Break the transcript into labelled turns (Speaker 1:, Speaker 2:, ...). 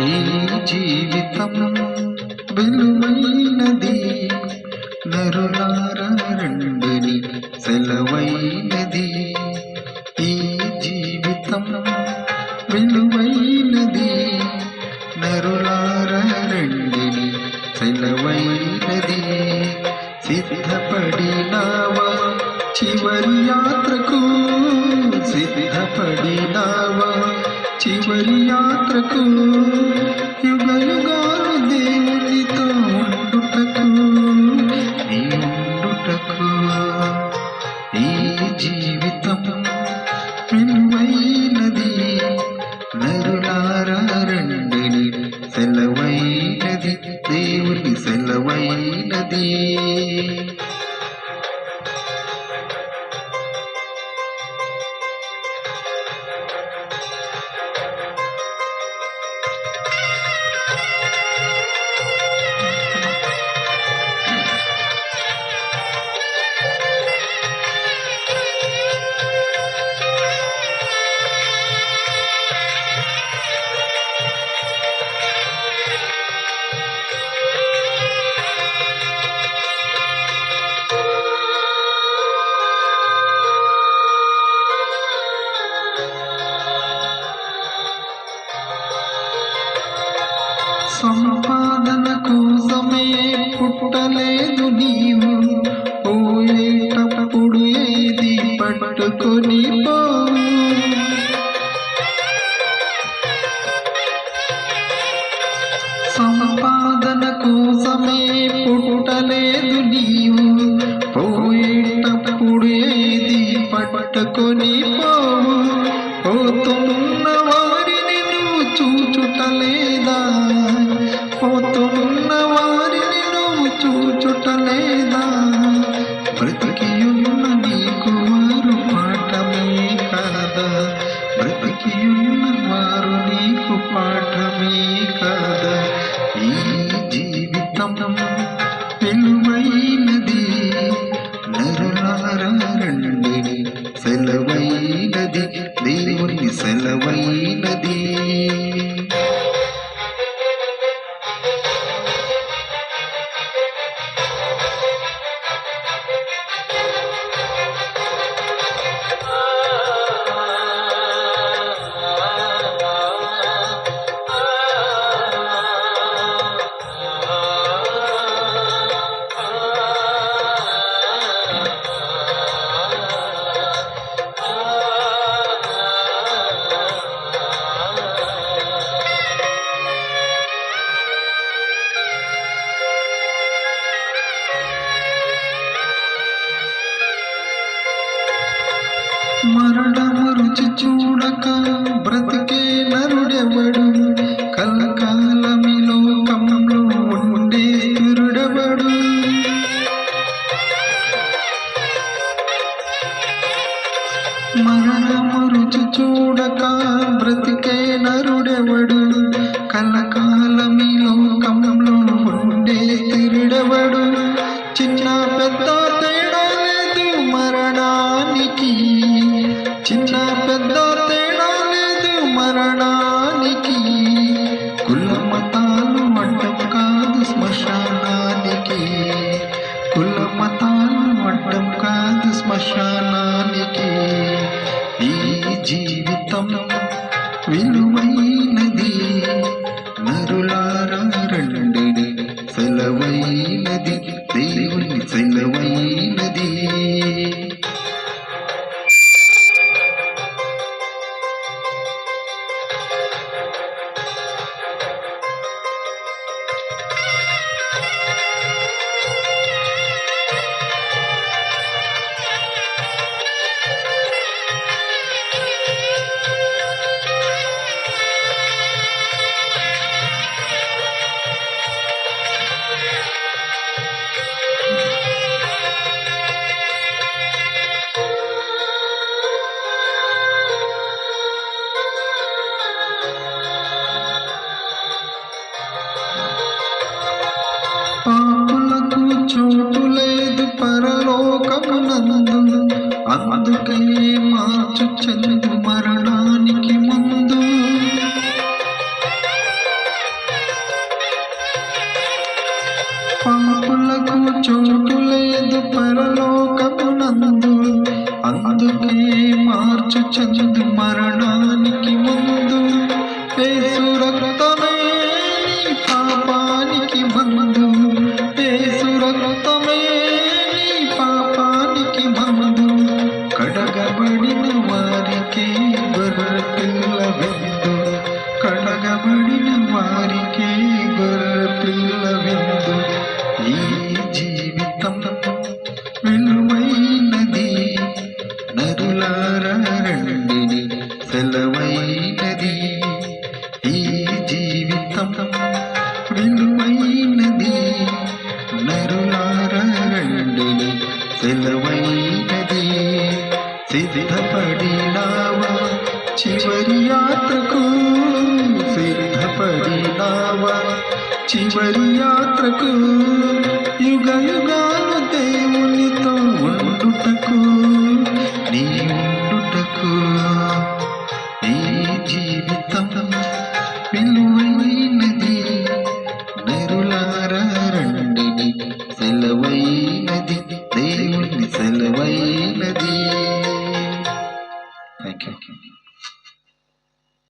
Speaker 1: ఈ జీవితం విలువైనది, నరులారా రండిని సెలవైనది. ఈ జీవితం విలువైనది, నరులారా రండిని సెలవైనది. సిద్ధపడినావా చివరి యాత్రకు, సిద్ధపడినావా చివరి యాత్రకు, యుగ యుగాలు దేవునితో ఉండుటకు, నీ ఉండుటకు. ఈ జీవితం విలువైనది, నరులారా రండిని సెలవైనది, దేవుని సెలవైనది. సంపాదన కోసమే పుట్టలేదు నీవు, పోయేటప్పుడు ఏది పట్టుకొని పోవు. సంపాదన కోసమే పుట్టలేదు నీవు, పోయేటప్పుడు ఏది పట్టుకొని పోవు. పోతున్న వారిని నువ్వు చూచుటలేదా, పోతున్న వారిని నువ్వు చూచుటలేదా. బ్రతికియున్న నీకు వారు పాఠమే కాదా, బ్రతికియున్న వారు నీకు పాఠమే కాదా. ఈ జీవితం విలువైనది, నరులారా రండిని సెలవైనది, దేవుని సెలవైనది. మరణము రుచి చూడక బ్రతికే నరుడెవడు, కలకాలమి లోకంలో ఉండే తిరుడెవడు. మరణము రుచి చూడక బ్రతికే నరుడెవడు, కలకాలమి లోకంలో ఉండే తిరుడెవడు. చిన్న పెద్ద తేడా లేదు మరణానికి, చిన్న పెద్ద తేడా లేదు మరణానికి. కుల మతాలు అడ్డం కాదు శ్మశానానికి, కుల మతాలు అడ్డం కాదు శ్మశానానికి. ఈ జీవితం విలువైనది, నరులారా రండిని సెలవైనది, దేవుని సెలవైనది. పరలోకమునందు, అందుకే మార్చు చందు మరణానికి ముందు. యేసు రక్తమే నీ పాపానికి మందు, యేసు రక్తమే నీ పాపానికి మందు. కడగబడిన వారికి గొర్రె పిల్ల విందు, కడగబడిన వారికి గొర్రె పిల్ల విందు. ఈ జీవితం విలువైనది, నరులారా రండి సెలవైనది. ఈ జీవితం విలువైనది, నరులారా రండి సెలవైనది. సిద్ధపడినావా చివరి యాత్రకు, సిద్ధపడినావా చివరి యాత్రకు. యుగ యుగా